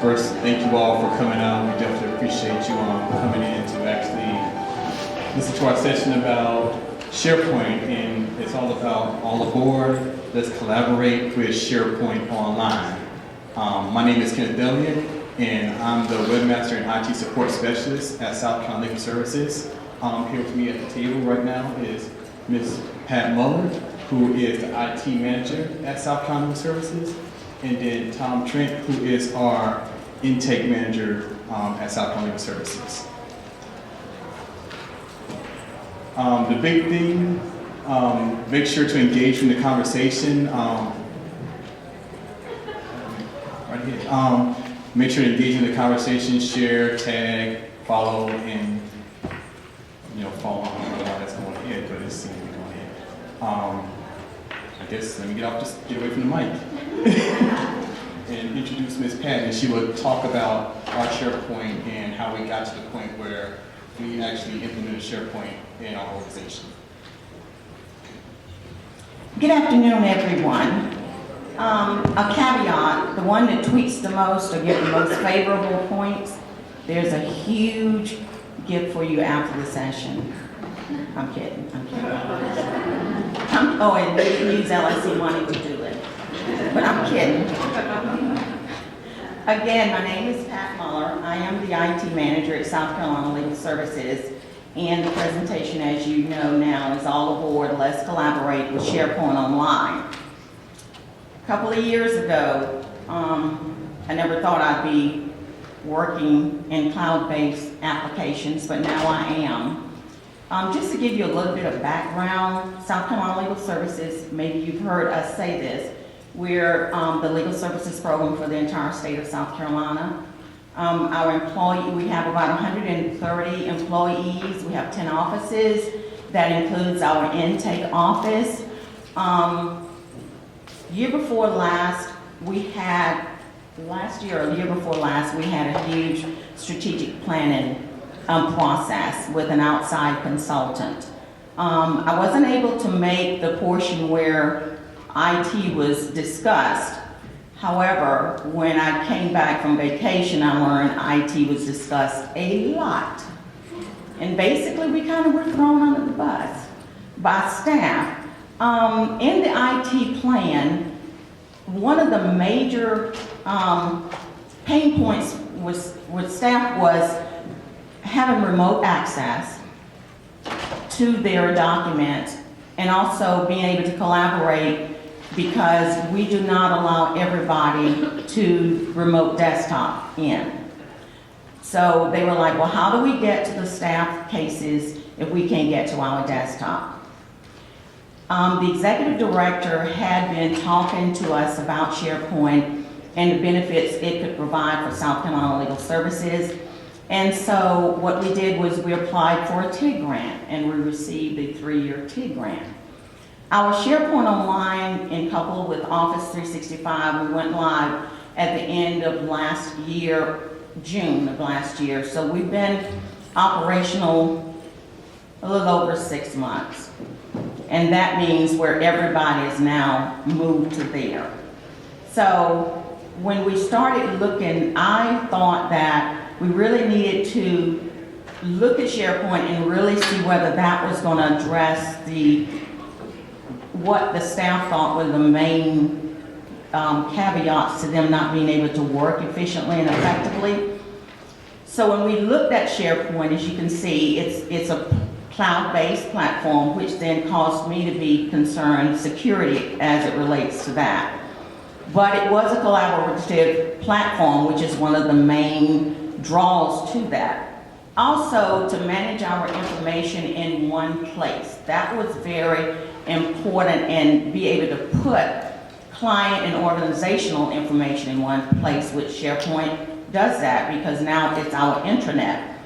First, thank you all for coming out. We definitely appreciate you coming in to actually listen to our session about SharePoint, and it's all about all aboard. Let's collaborate with SharePoint Online. My name is Kenneth Elliott, and I'm the Webmaster and IT Support Specialist at South Carolina Legal Services. Here with me at the table right now is Ms. Pat Muller, who is the IT Manager at South Carolina Legal Services, and then Tom Trent, who is our Intake Manager at South Carolina Legal Services. The big thing, make sure to engage in the conversation. Right here. Make sure to engage in the conversation, share, tag, follow, and follow on. I don't know why that's going ahead, but it seems to be going ahead. I guess let me just get away from the mic and introduce Ms. Pat, and she will talk about our SharePoint and how we got to the point where we actually implemented SharePoint in our organization. Good afternoon, everyone. A caveat, the one that tweets the most or gets the most favorable points, there's a huge gift for you after the session. I'm kidding. And they didn't use LSC money to do it, but I'm kidding. Again, my name is Pat Muller. I am the IT Manager at South Carolina Legal Services, and the presentation, as you know now, is all aboard Let's Collaborate with SharePoint Online. A couple of years ago, I never thought I'd be working in cloud-based applications, but now I am. Just to give you a little bit of background, South Carolina Legal Services, maybe you've heard us say this, we're the legal services program for the entire state of South Carolina. We have about 130 employees. We have 10 offices. That includes our intake office. Year before last, we had a huge strategic planning process with an outside consultant. I wasn't able to make the portion where IT was discussed. However, when I came back from vacation, I learned IT was discussed a lot. And basically, we kind of were thrown under the bus by staff. In the IT plan, one of the major pain points with staff was having remote access to their documents and also being able to collaborate, because we do not allow everybody to remote desktop in. So they were like, well, how do we get to the staff cases if we can't get to our desktop? The executive director had been talking to us about SharePoint and the benefits it could provide for South Carolina Legal Services. And so what we did was we applied for a TIG grant, and we received a 3-year TIG grant. Our SharePoint Online, in coupled with Office 365, we went live at the end of last year, June of last year. So we've been operational a little over 6 months. And that means where everybody is now moved to there. So when we started looking, I thought that we really needed to look at SharePoint and really see whether that was going to address what the staff thought were the main caveats to them not being able to work efficiently and effectively. So when we looked at SharePoint, as you can see, it's a cloud-based platform, which then caused me to be concerned security as it relates to that. But it was a collaborative platform, which is one of the main draws to that. Also, to manage our information in one place. That was very important, and be able to put client and organizational information in one place, which SharePoint does that, because now it's our intranet.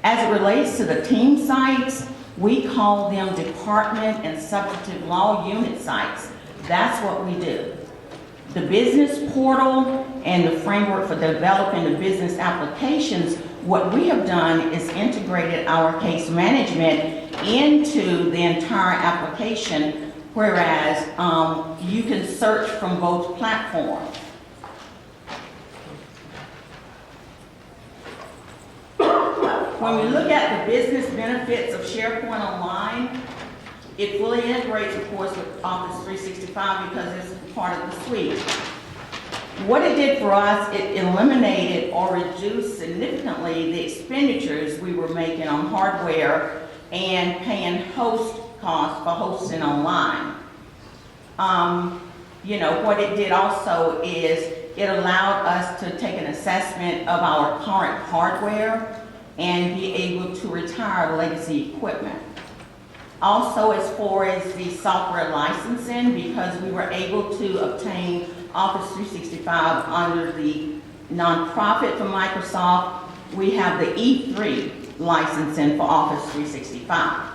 As it relates to the team sites, we call them department and substantive law unit sites. That's what we do. The business portal and the framework for developing the business applications, what we have done is integrated our case management into the entire application, whereas you can search from both platforms. When we look at the business benefits of SharePoint Online, it fully integrates, of course, with Office 365 because it's part of the suite. What it did for us, it eliminated or reduced significantly the expenditures we were making on hardware and paying host costs for hosting online. What it did also is it allowed us to take an assessment of our current hardware and be able to retire legacy equipment. Also, as far as the software licensing, because we were able to obtain Office 365 under the nonprofit from Microsoft, we have the E3 licensing for Office 365.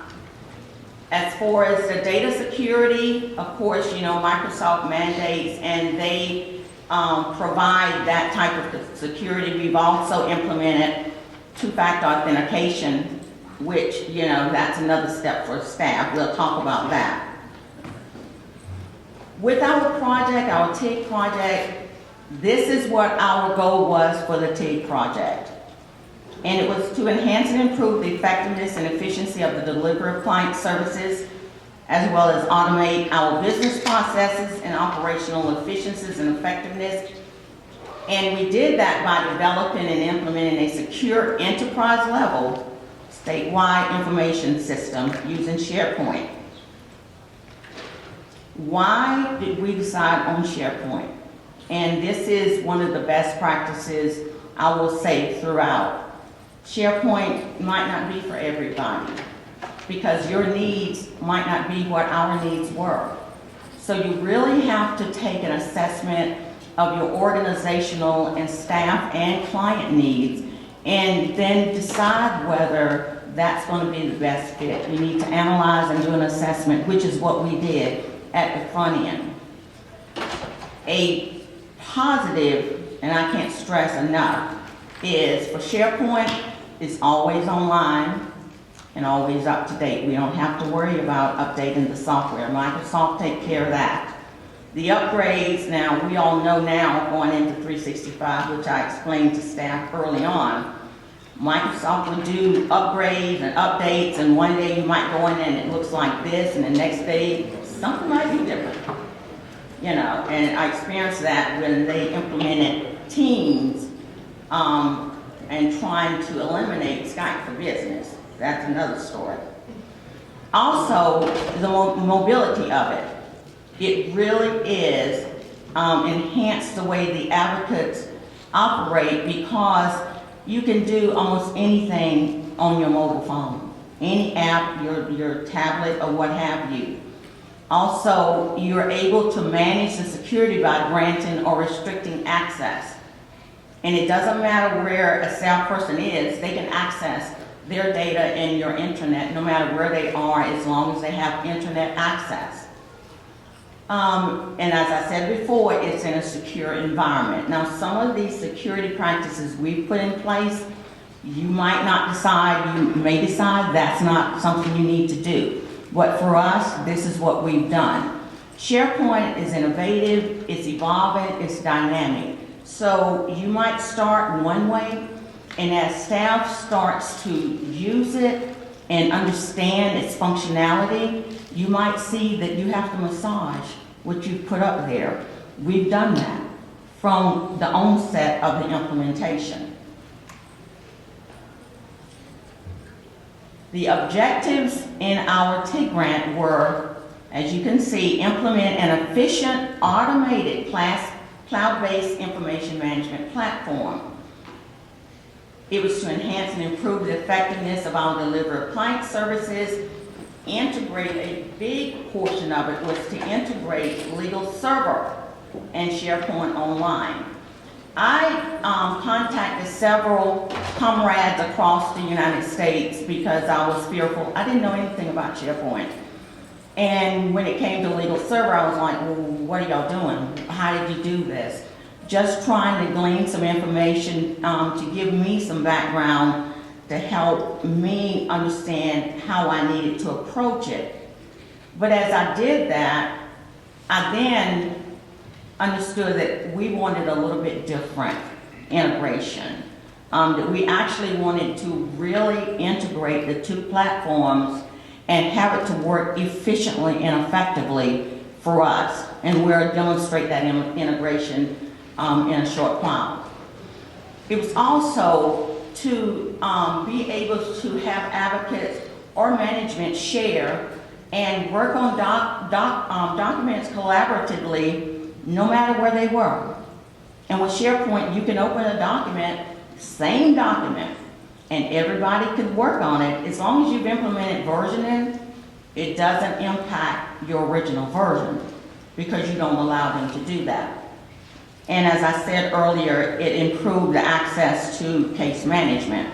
As far as the data security, of course, Microsoft mandates and they provide that type of security. We've also implemented two-factor authentication, which, that's another step for staff. We'll talk about that. With our project, our TIG project, this is what our goal was for the TIG project. And it was to enhance and improve the effectiveness and efficiency of the delivery of client services, as well as automate our business processes and operational efficiencies and effectiveness. And we did that by developing and implementing a secure enterprise-level statewide information system using SharePoint. Why did we decide on SharePoint? And this is one of the best practices I will say throughout. SharePoint might not be for everybody because your needs might not be what our needs were. So you really have to take an assessment of your organizational and staff and client needs and then decide whether that's going to be the best fit. You need to analyze and do an assessment, which is what we did at the front end. A positive, and I can't stress enough, is for SharePoint, it's always online and always up to date. We don't have to worry about updating the software. Microsoft take care of that. The upgrades, now, we all know now going into 365, which I explained to staff early on, Microsoft would do upgrades and updates, and one day you might go in and it looks like this, and the next day something might be different. And I experienced that when they implemented Teams and trying to eliminate Skype for Business. That's another story. Also, the mobility of it. It really is enhanced the way the advocates operate because you can do almost anything on your mobile phone, any app, your tablet, or what have you. Also, you're able to manage the security by granting or restricting access. And it doesn't matter where a salesperson is, they can access their data in your internet, no matter where they are, as long as they have internet access. And as I said before, it's in a secure environment. Now, some of these security practices we've put in place, you might not decide, you may decide that's not something you need to do. But for us, this is what we've done. SharePoint is innovative, it's evolving, it's dynamic. So you might start one way, and as staff starts to use it and understand its functionality, you might see that you have to massage what you've put up there. We've done that from the onset of the implementation. The objectives in our TIG grant were, as you can see, implement an efficient, automated cloud-based information management platform. It was to enhance and improve the effectiveness of our delivery of client services. Integrate, a big portion of it was to integrate Legal Server and SharePoint Online. I contacted several comrades across the United States because I was fearful. I didn't know anything about SharePoint. And when it came to Legal Server, I was like, well, what are y'all doing? How did you do this? Just trying to glean some information to give me some background to help me understand how I needed to approach it. But as I did that, I then understood that we wanted a little bit different integration. that we actually wanted to really integrate the two platforms and have it to work efficiently and effectively for us. And we'll demonstrate that integration in a short while. It was also to be able to have advocates or management share and work on documents collaboratively, no matter where they were. And with SharePoint, you can open a document, same document, and everybody could work on it. As long as you've implemented versioning, it doesn't impact your original version because you don't allow them to do that. And as I said earlier, it improved the access to case management.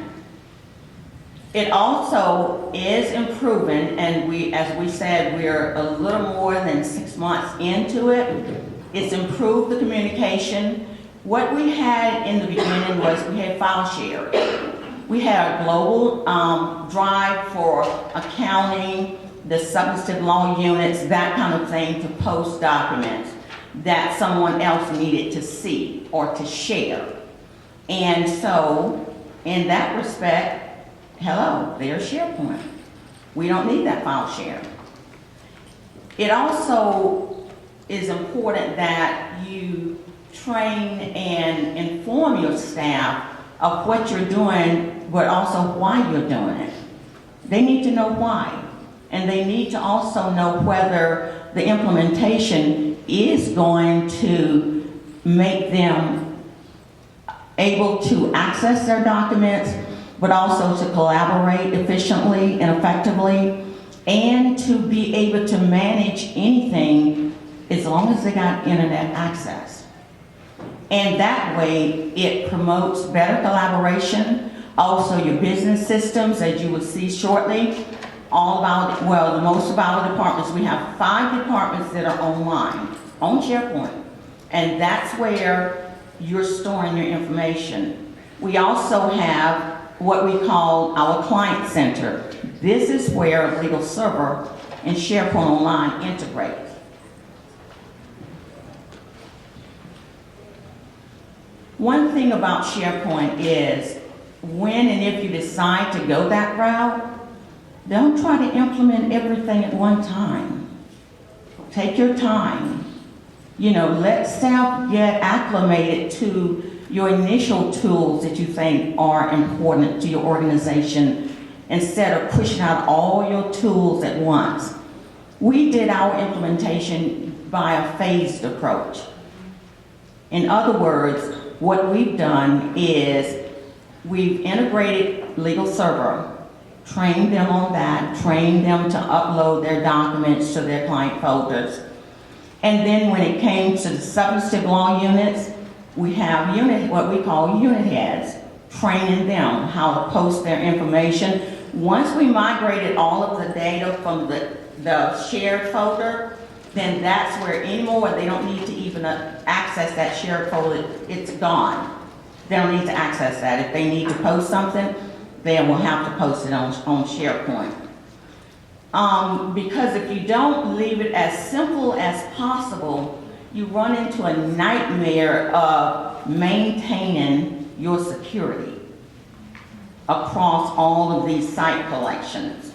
It also is improving, and as we said, we're a little more than 6 months into it. It's improved the communication. What we had in the beginning was we had file share. We had a global drive for accounting, the substantive law units, that kind of thing, to post documents that someone else needed to see or to share. And so, in that respect, hello, there's SharePoint. We don't need that file share. It also is important that you train and inform your staff of what you're doing, but also why you're doing it. They need to know why. And they need to also know whether the implementation is going to make them able to access their documents, but also to collaborate efficiently and effectively, and to be able to manage anything as long as they got internet access. And that way, it promotes better collaboration. Also, your business systems, as you will see shortly, most of our departments, we have 5 departments that are online, on SharePoint. And that's where you're storing your information. We also have what we call our client center. This is where Legal Server and SharePoint Online integrate. One thing about SharePoint is when and if you decide to go that route, don't try to implement everything at one time. Take your time. Let staff get acclimated to your initial tools that you think are important to your organization instead of pushing out all your tools at once. We did our implementation by a phased approach. In other words, what we've done is we've integrated Legal Server, trained them on that, trained them to upload their documents to their client folders. And then when it came to the substantive law units, we have what we call unit heads, training them how to post their information. Once we migrated all of the data from the shared folder, then that's where anymore they don't need to even access that shared folder. It's gone. They don't need to access that. If they need to post something, they will have to post it on SharePoint. Because if you don't leave it as simple as possible, you run into a nightmare of maintaining your security across all of these site collections.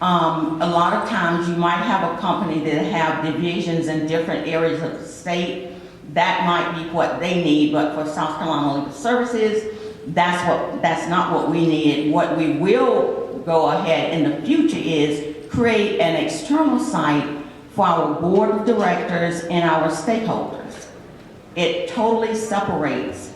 A lot of times you might have a company that have divisions in different areas of the state. That might be what they need, but for South Carolina Legal Services, that's not what we need. What we will go ahead in the future is create an external site for our board of directors and our stakeholders. It totally separates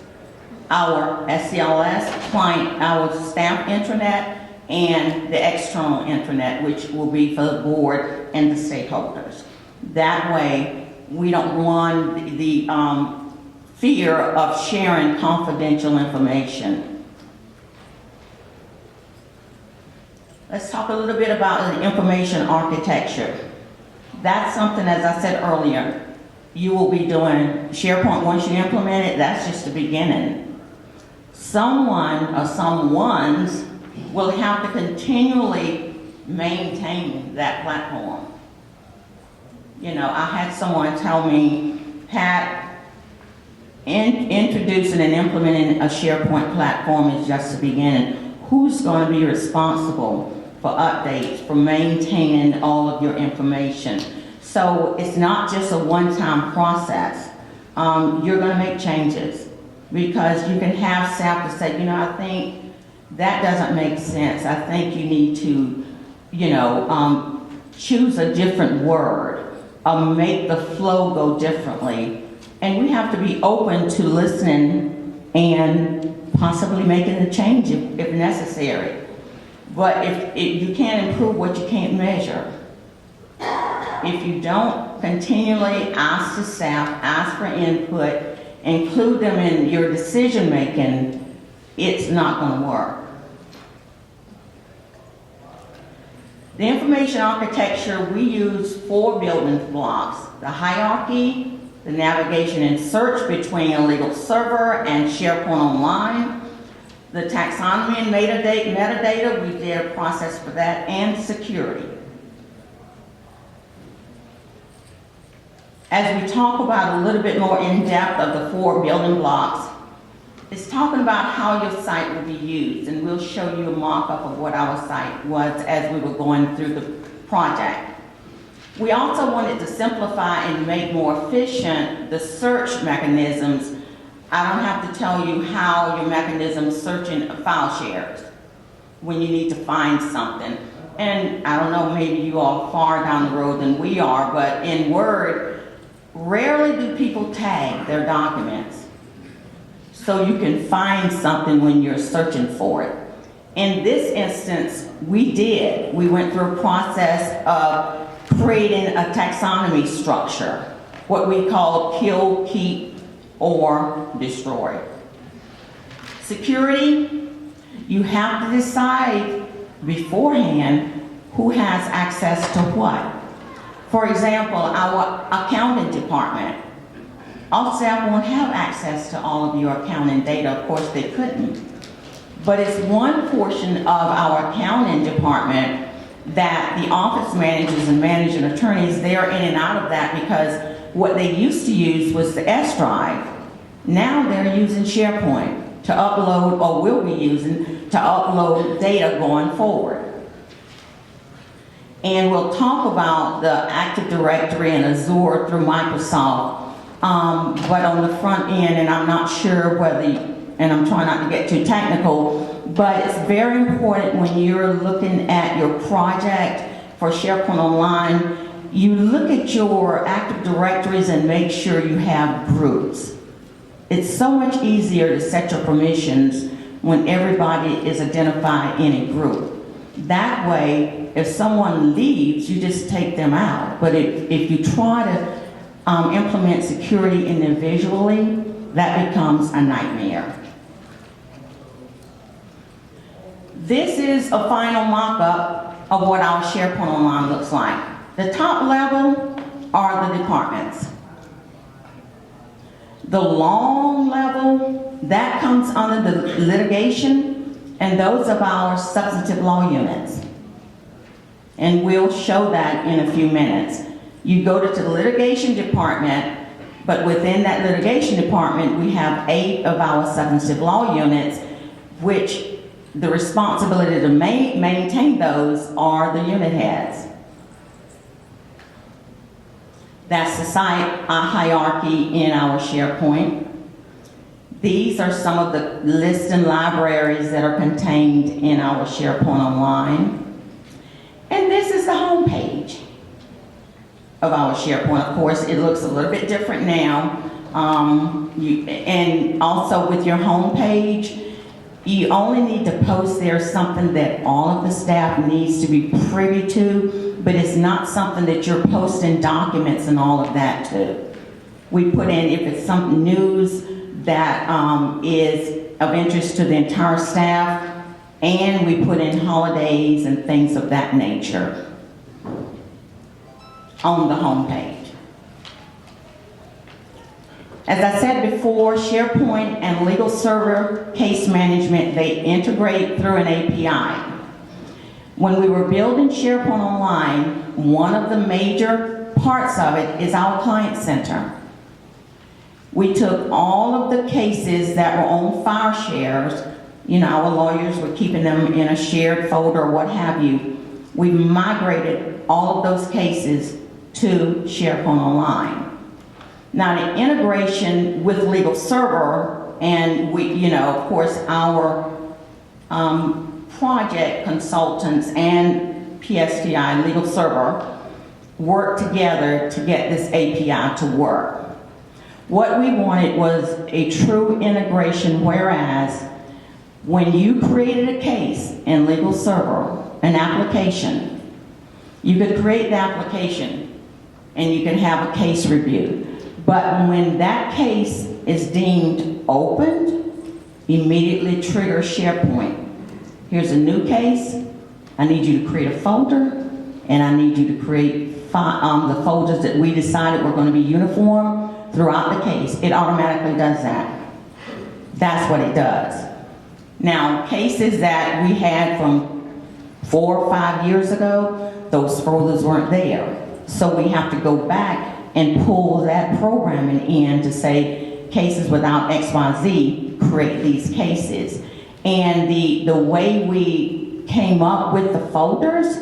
our SCLS client, our staff intranet, and the external intranet, which will be for the board and the stakeholders. That way, we don't run the fear of sharing confidential information. Let's talk a little bit about the information architecture. That's something, as I said earlier, you will be doing SharePoint once you implement it. That's just the beginning. Someone or someones will have to continually maintain that platform. I had someone tell me, Pat, Introducing and implementing a SharePoint platform is just the beginning. Who's going to be responsible for updates, for maintaining all of your information? So it's not just a one-time process. You're going to make changes because you can have staff to say, you know, I think that doesn't make sense. I think you need to, you know, choose a different word, make the flow go differently. And we have to be open to listening and possibly making a change if necessary. But if you can't improve what you can't measure. If you don't continually ask the staff, ask for input, include them in your decision making, it's not going to work. The information architecture, we use 4 building blocks: the hierarchy, the navigation and search between a legal server and SharePoint Online, the taxonomy and metadata, we did a process for that, and security. As we talk about a little bit more in depth of the 4 building blocks, it's talking about how your site will be used, and we'll show you a mock-up of what our site was as we were going through the project. We also wanted to simplify and make more efficient the search mechanisms. I don't have to tell you how your mechanisms searching file shares when you need to find something. And I don't know, maybe you all far down the road than we are, but in Word, rarely do people tag their documents so you can find something when you're searching for it. In this instance, we did. We went through a process of creating a taxonomy structure, what we call kill, keep, or destroy. Security, you have to decide beforehand who has access to what. For example, our accounting department, all staff won't have access to all of your accounting data. Of course, they couldn't. But it's one portion of our accounting department that the office managers and managing attorneys, they're in and out of that because what they used to use was the S drive. Now they're using SharePoint to upload, or will be using to upload data going forward. And we'll talk about the Active Directory and Azure through Microsoft, but on the front end, and I'm not sure whether, and I'm trying not to get too technical, but it's very important when you're looking at your project for SharePoint Online, you look at your Active Directories and make sure you have groups. It's so much easier to set your permissions when everybody is identified in a group. That way, if someone leaves, you just take them out. But if you try to implement security individually, that becomes a nightmare. This is a final mock-up of what our SharePoint Online looks like. The top level are the departments. The long level, that comes under the litigation, and those are our substantive law units. And we'll show that in a few minutes. You go to the litigation department, but within that litigation department, we have 8 of our substantive law units, which the responsibility to maintain those are the unit heads. That's the site hierarchy in our SharePoint. These are some of the lists and libraries that are contained in our SharePoint Online. And this is the home page of our SharePoint. Of course, it looks a little bit different now. And also with your home page, you only need to post there something that all of the staff needs to be privy to, but it's not something that you're posting documents and all of that to. We put in, if it's some news that is of interest to the entire staff, and we put in holidays and things of that nature on the home page. As I said before, SharePoint and Legal Server Case Management, they integrate through an API. When we were building SharePoint Online, one of the major parts of it is our Client Center. We took all of the cases that were on file shares, you know, our lawyers were keeping them in a shared folder or what have you. We migrated all of those cases to SharePoint Online. Now the integration with Legal Server, and we, you know, of course, our project consultants and PSTI Legal Server worked together to get this API to work. What we wanted was a true integration, whereas when you created a case in Legal Server, an application, you could create the application and you can have a case review. But when that case is deemed opened, immediately trigger SharePoint. Here's a new case. I need you to create a folder, and I need you to create the folders that we decided were going to be uniform throughout the case. It automatically does that. That's what it does. Now, cases that we had from 4 or 5 years ago, those folders weren't there. So we have to go back and pull that programming in to say cases without XYZ, create these cases. And the way we came up with the folders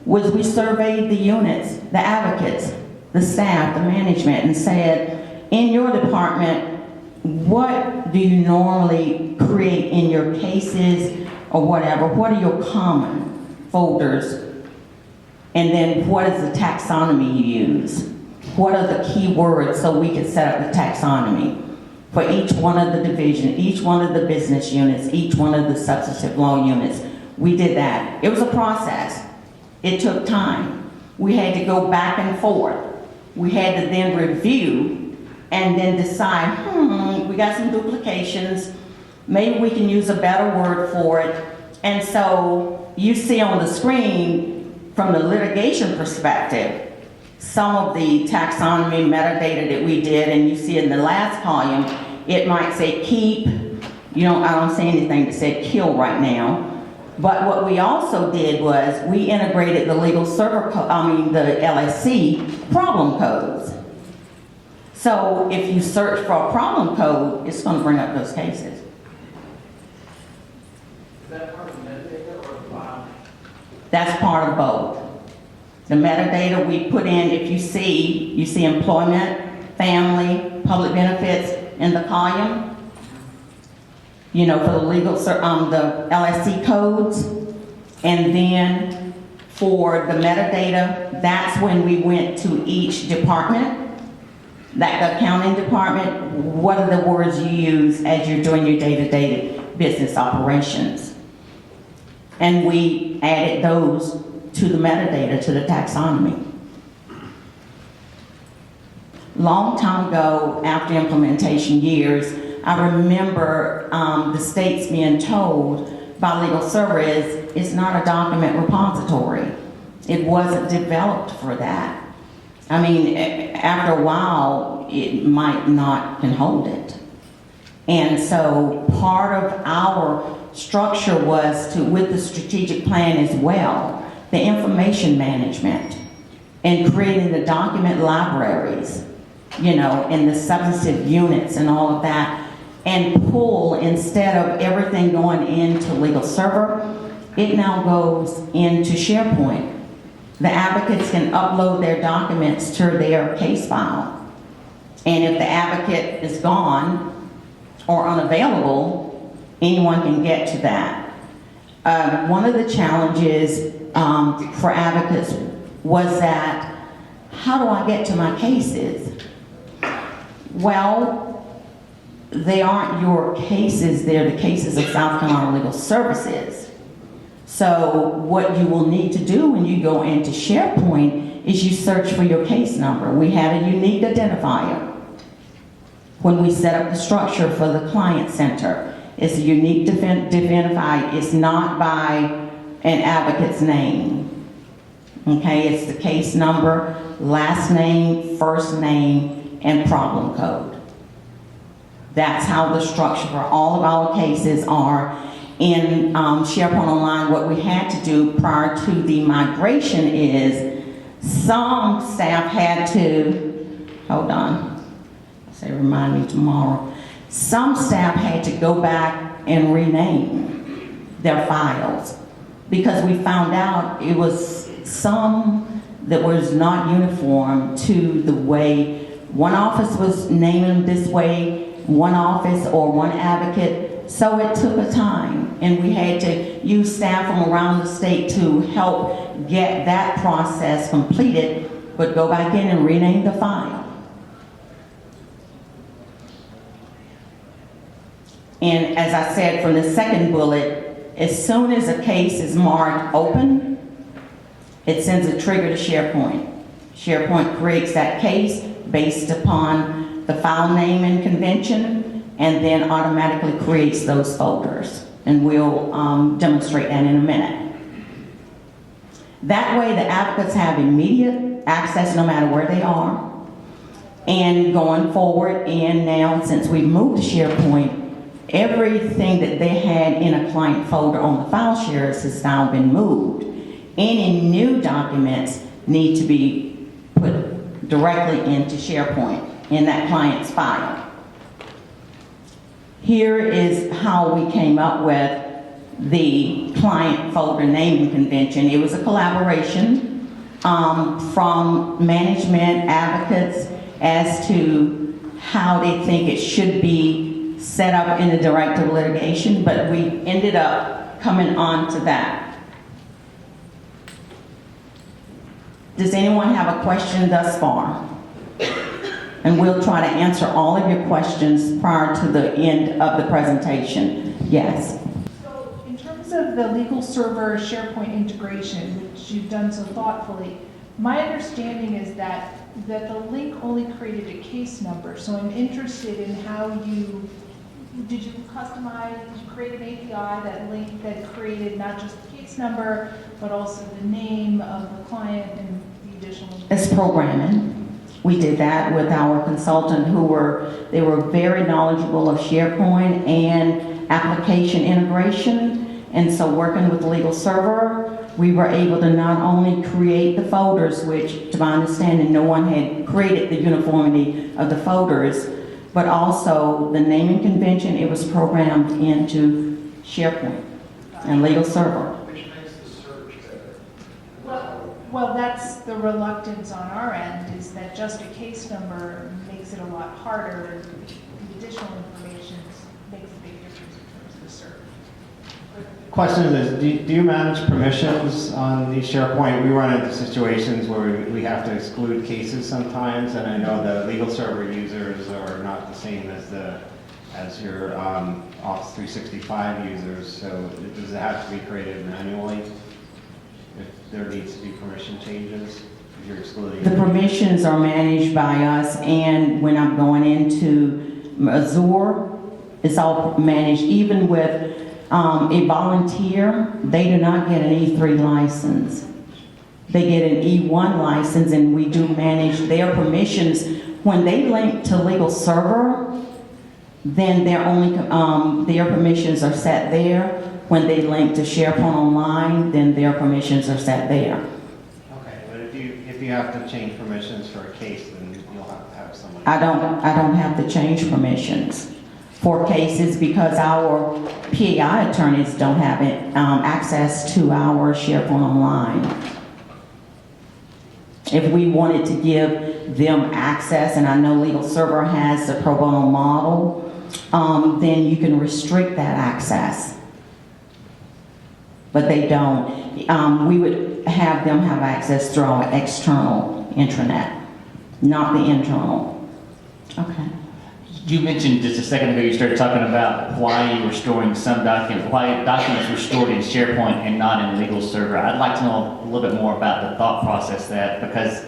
was we surveyed the units, the advocates, the staff, the management, and said, in your department, what do you normally create in your cases or whatever? What are your common folders? And then what is the taxonomy you use? What are the key words so we can set up the taxonomy for each one of the division, each one of the business units, each one of the substantive law units? We did that. It was a process. It took time. We had to go back and forth. We had to then review and then decide, we got some duplications. Maybe we can use a better word for it. And so you see on the screen, from the litigation perspective, some of the taxonomy metadata that we did, and you see in the last column, it might say keep. I don't see anything that said kill right now. But what we also did was we integrated the Legal Server, the LSC problem codes. So if you search for a problem code, it's going to bring up those cases. Is that part of the metadata or the file? That's part of both. The metadata we put in, if you see employment, family, public benefits in the column. For the legal, the LSC codes, and then for the metadata, that's when we went to each department, that accounting department, what are the words you use as you're doing your day-to-day business operations? And we added those to the metadata, to the taxonomy. Long time ago, after implementation years, I remember the states being told by Legal Server it's not a document repository. It wasn't developed for that. After a while, it might not can hold it. And so part of our structure was with the strategic plan as well, the information management and creating the document libraries, and the substantive units and all of that, and pull, instead of everything going into Legal Server, it now goes into SharePoint. The advocates can upload their documents to their case file. And if the advocate is gone or unavailable, anyone can get to that. One of the challenges for advocates was that, how do I get to my cases? Well, they aren't your cases, they're the cases of South Carolina Legal Services. So what you will need to do when you go into SharePoint is you search for your case number. We had a unique identifier when we set up the structure for the Client Center. It's a unique identifier. It's not by an advocate's name. Okay, it's the case number, last name, first name, and problem code. That's how the structure for all of our cases are. In SharePoint Online, what we had to do prior to the migration is some staff had to, say remind me tomorrow, some staff had to go back and rename their files because we found out it was some that was not uniform to the way one office was naming this way, one office or one advocate. So it took a time, and we had to use staff from around the state to help get that process completed, but go back in and rename the file. And as I said from the second bullet, as soon as a case is marked open, it sends a trigger to SharePoint. SharePoint creates that case based upon the file name and convention, and then automatically creates those folders. And we'll demonstrate that in a minute. That way the advocates have immediate access no matter where they are. And going forward, and now since we've moved to SharePoint, everything that they had in a client folder on the file shares has now been moved. Any new documents need to be put directly into SharePoint in that client's file. Here is how we came up with the client folder naming convention. It was a collaboration from management, advocates, as to how they think it should be set up in the directive of litigation, but we ended up coming on to that. Does anyone have a question thus far? And we'll try to answer all of your questions prior to the end of the presentation. Yes? So in terms of the legal server SharePoint integration, which you've done so thoughtfully, my understanding is that the link only created a case number. So I'm interested in how did you customize, did you create an API that link that created not just the case number, but also the name of the client and the additional information? It's programming. We did that with our consultant they were very knowledgeable of SharePoint and application integration. And so working with the legal server, we were able to not only create the folders, which to my understanding, no one had created the uniformity of the folders, but also the naming convention, it was programmed into SharePoint and legal server. Which makes the search better. Well, that's the reluctance on our end, is that just a case number makes it a lot harder. The additional information makes a big difference in terms of the search. Question is, do you manage permissions on the SharePoint? We run into situations where we have to exclude cases sometimes, and I know the legal server users are not the same as your Office 365 users, so does it have to be created manually if there needs to be permission changes, if you're excluding? The permissions are managed by us, and when I'm going into Azure, it's all managed. Even with a volunteer, they do not get an E3 license. They get an E1 license, and we do manage their permissions. When they link to legal server, then their permissions are set there. When they link to SharePoint Online, then their permissions are set there. Okay, but if you have to change permissions for a case, then you'll have someone. I don't have to change permissions for cases because our PAI attorneys don't have access to our SharePoint Online. If we wanted to give them access, and I know Legal Server has the pro bono model, then you can restrict that access. But they don't. We would have them have access through our external intranet, not the internal. Okay. You mentioned just a second ago, you started talking about why you were storing some documents, why documents were stored in SharePoint and not in Legal Server. I'd like to know a little bit more about the thought process that, because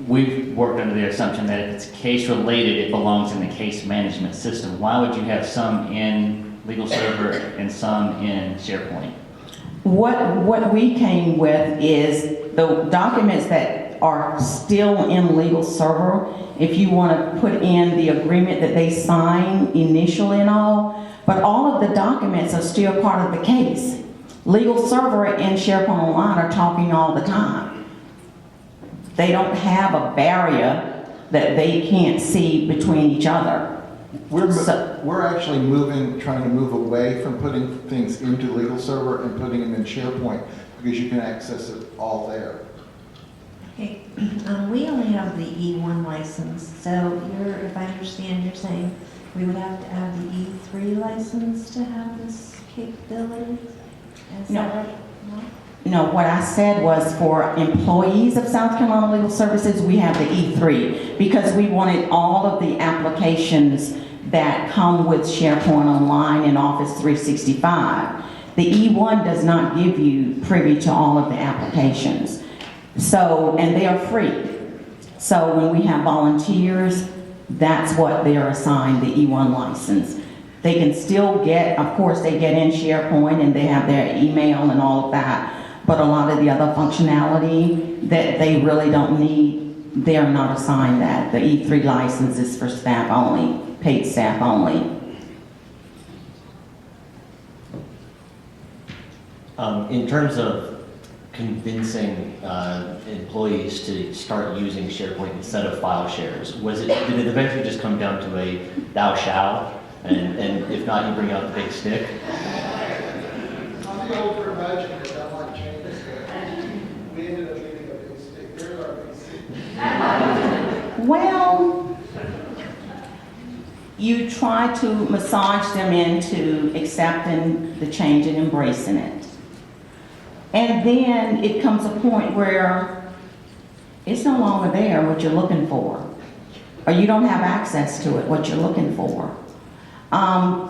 we've worked under the assumption that if it's case related, it belongs in the case management system. Why would you have some in Legal Server and some in SharePoint? What we came with is the documents that are still in Legal Server, if you want to put in the agreement that they sign initially and all, but all of the documents are still part of the case. Legal Server and SharePoint Online are talking all the time. They don't have a barrier that they can't see between each other. So- We're actually trying to move away from putting things into legal server and putting them in SharePoint because you can access it all there. Okay, we only have the E1 license, so if I understand, you're saying we would have to have the E3 license to have this capability? Is No. that right? No? No, what I said was for employees of South Carolina Legal Services, we have the E3 because we wanted all of the applications that come with SharePoint Online and Office 365. The E1 does not give you privy to all of the applications. So, and they are free. So when we have volunteers, that's what they're assigned, the E1 license. They can still get, of course, they get in SharePoint and they have their email and all of that, but a lot of the other functionality that they really don't need, they're not assigned that. The E3 license is for staff only, paid staff only. In terms of convincing employees to start using SharePoint instead of file shares, did it eventually just come down to a thou shalt, and if not, you bring out the big stick? I'm the old curmudgeon that don't like changes. We ended up getting a big stick. There's our big stick. Well, you try to massage them into accepting the change and embracing it. And then it comes a point where it's no longer there what you're looking for, or you don't have access to it, what you're looking for.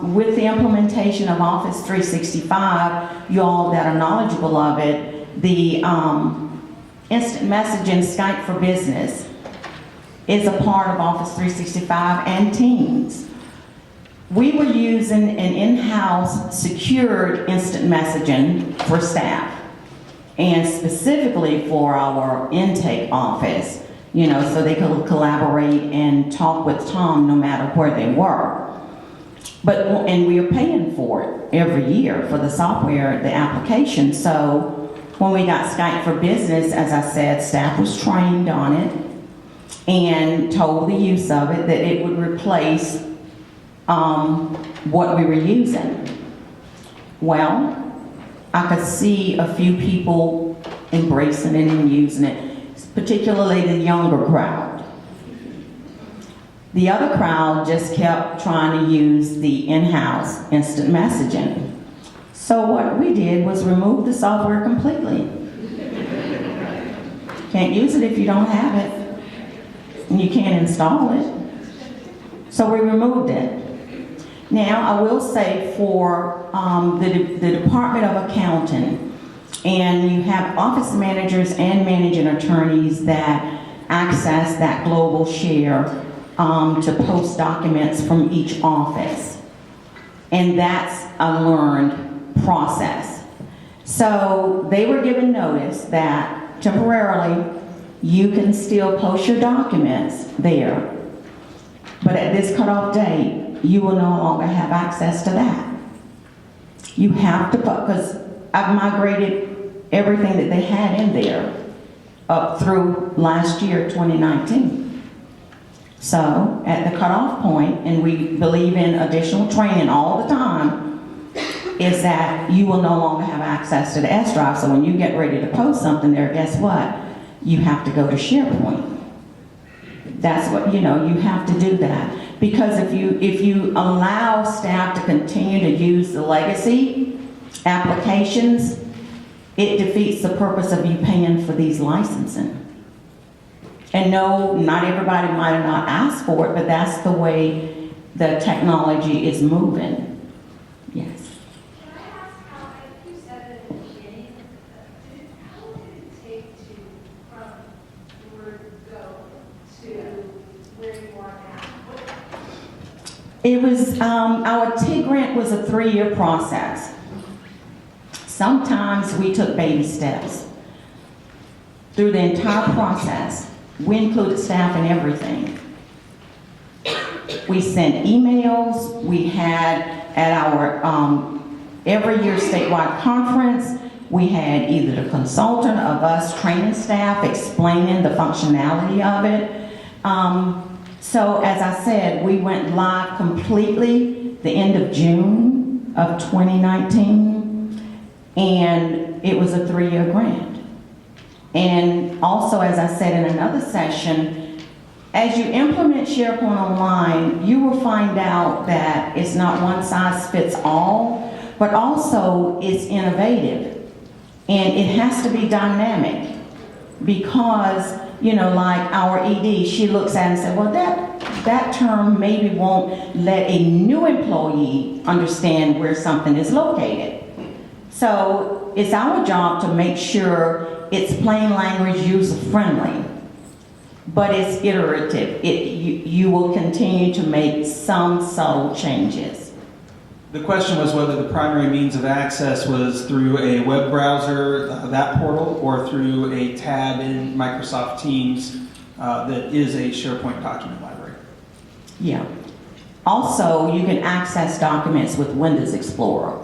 With the implementation of Office 365, you all that are knowledgeable of it, the instant messaging Skype for Business is a part of Office 365 and Teams. We were using an in-house secured instant messaging for staff, and specifically for our intake office, so they could collaborate and talk with Tom no matter where they were. And we are paying for it every year for the software, the application. So when we got Skype for Business, as I said, staff was trained on it and told the use of it that it would replace what we were using. Well, I could see a few people embracing it and using it, particularly the younger crowd. The other crowd just kept trying to use the in-house instant messaging. So what we did was remove the software completely. Can't use it if you don't have it, and you can't install it. So we removed it. Now, I will say for the Department of Accounting, and you have office managers and managing attorneys that access that global share to post documents from each office. And that's a learned process. So they were given notice that temporarily you can still post your documents there, but at this cutoff date, you will no longer have access to that. You have to, because I've migrated everything that they had in there up through last year, 2019. So at the cutoff point, and we believe in additional training all the time, is that you will no longer have access to the S drive. So when you get ready to post something there, guess what? You have to go to SharePoint. That's what, you have to do that. Because if you allow staff to continue to use the legacy applications, it defeats the purpose of you paying for these licensing. And no, not everybody might have not asked for it, but that's the way the technology is moving. Yes. Can I ask how, like you said at the beginning, how long did it take from where you go to where you are now? It was, our TIG grant was a 3-year process. Sometimes we took baby steps. Through the entire process, we included staff in everything. We sent emails, we had at our every year statewide conference, we had either the consultant of us training staff, explaining the functionality of it, So as I said, we went live completely the end of June of 2019, and it was a 3-year grant. And also, as I said in another session, as you implement SharePoint Online, you will find out that it's not one size fits all, but also it's innovative. And it has to be dynamic because, you know, like our ED, she looks at it and says, well, that term maybe won't let a new employee understand where something is located. So it's our job to make sure it's plain language, user-friendly, but it's iterative. You will continue to make some subtle changes. The question was whether the primary means of access was through a web browser, that portal, or through a tab in Microsoft Teams that is a SharePoint document library. Yeah. Also, you can access documents with Windows Explorer,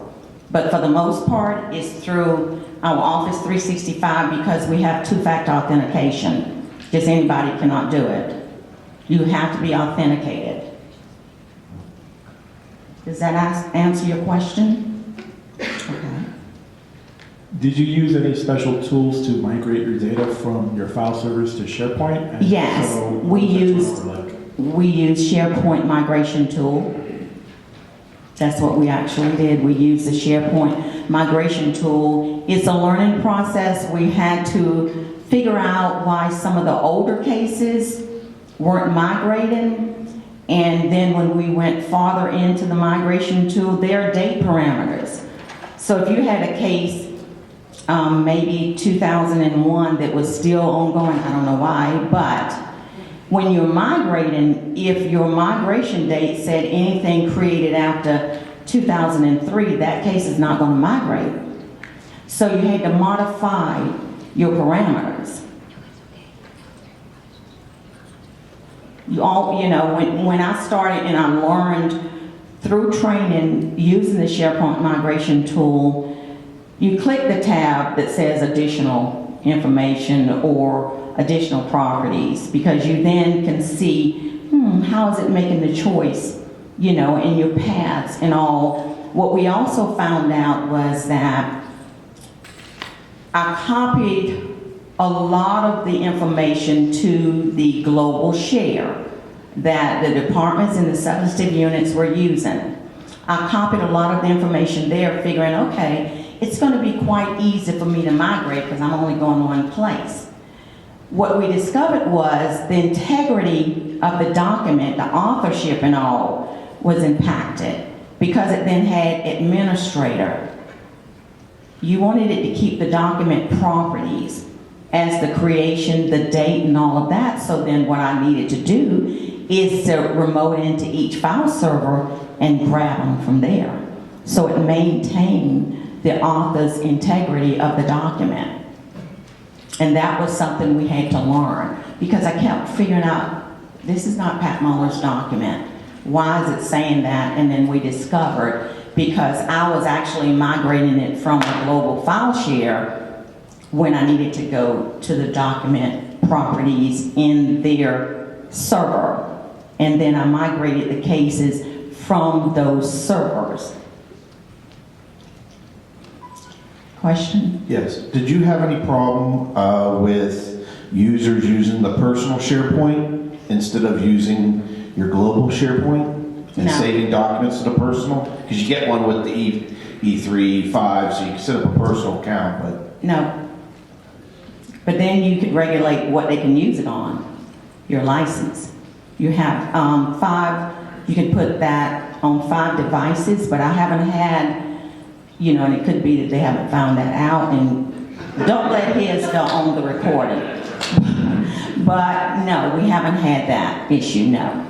but for the most part, it's through our Office 365 because we have two-factor authentication. Just anybody cannot do it. You have to be authenticated. Does that answer your question? Okay. Did you use any special tools to migrate your data from your file servers to SharePoint? And Yes, so, we what was that used turnover like? we used SharePoint migration tool. That's what we actually did. We used the SharePoint migration tool. It's a learning process. We had to figure out why some of the older cases weren't migrating. And then when we went farther into the migration tool, there are date parameters. So if you had a case, maybe 2001 that was still ongoing, I don't know why, but when you're migrating, if your migration date said anything created after 2003, that case is not going to migrate. So you had to modify your parameters. When I started and I learned through training using the SharePoint migration tool, you click the tab that says additional information or additional properties because you then can see, how is it making the choice, in your paths and all. What we also found out was that I copied a lot of the information to the global share that the departments and the substantive units were using. I copied a lot of the information there, figuring, okay, it's going to be quite easy for me to migrate because I'm only going one place. What we discovered was the integrity of the document, the authorship and all, was impacted because it then had administrator. You wanted it to keep the document properties as the creation, the date, and all of that. So then what I needed to do is to remote into each file server and grab them from there. So it maintained the author's integrity of the document. And that was something we had to learn because I kept figuring out, this is not Pat Muller's document. Why is it saying that? And then we discovered, because I was actually migrating it from a global file share when I needed to go to the document properties in their server. And then I migrated the cases from those servers. Question? Yes. Did you have any problem with users using the personal SharePoint instead of using your global SharePoint and No. saving documents to the personal? Because you get one with the E3, E5, so you can set up a personal account, but No. But then you could regulate what they can use it on, your license. You have 5, you can put that on 5 devices, but I haven't had, and it could be that they haven't found that out, and don't let his go on the recording. But no, we haven't had that issue, no.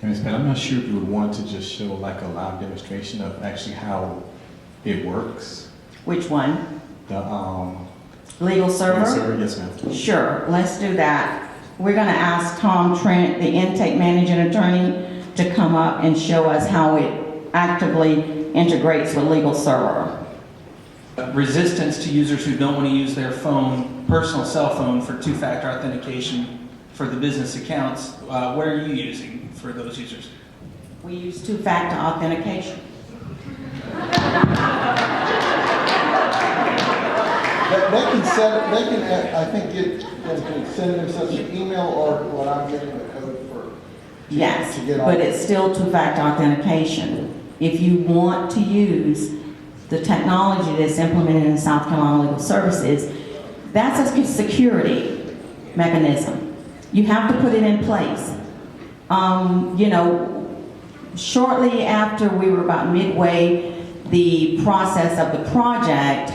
And Ms. Pat, I'm not sure if you would want to just show like a live demonstration of actually how it works. Which one? The Legal server? server, yes, ma'am. Sure, let's do that. We're gonna ask Tom Trent, the intake manager and attorney, to come up and show us how it actively integrates with legal server. resistance to users who don't want to use their phone, personal cell phone, for two-factor authentication for the business accounts. What are you using for those users? We use two-factor authentication. They can send, they can, I think, send themselves an email or what I'm getting the code for. Yes, to get on. but it's still two-factor authentication. If you want to use the technology that's implemented in South Carolina Legal Services, that's a security mechanism. You have to put it in place. You know, shortly after we were about midway the process of the project,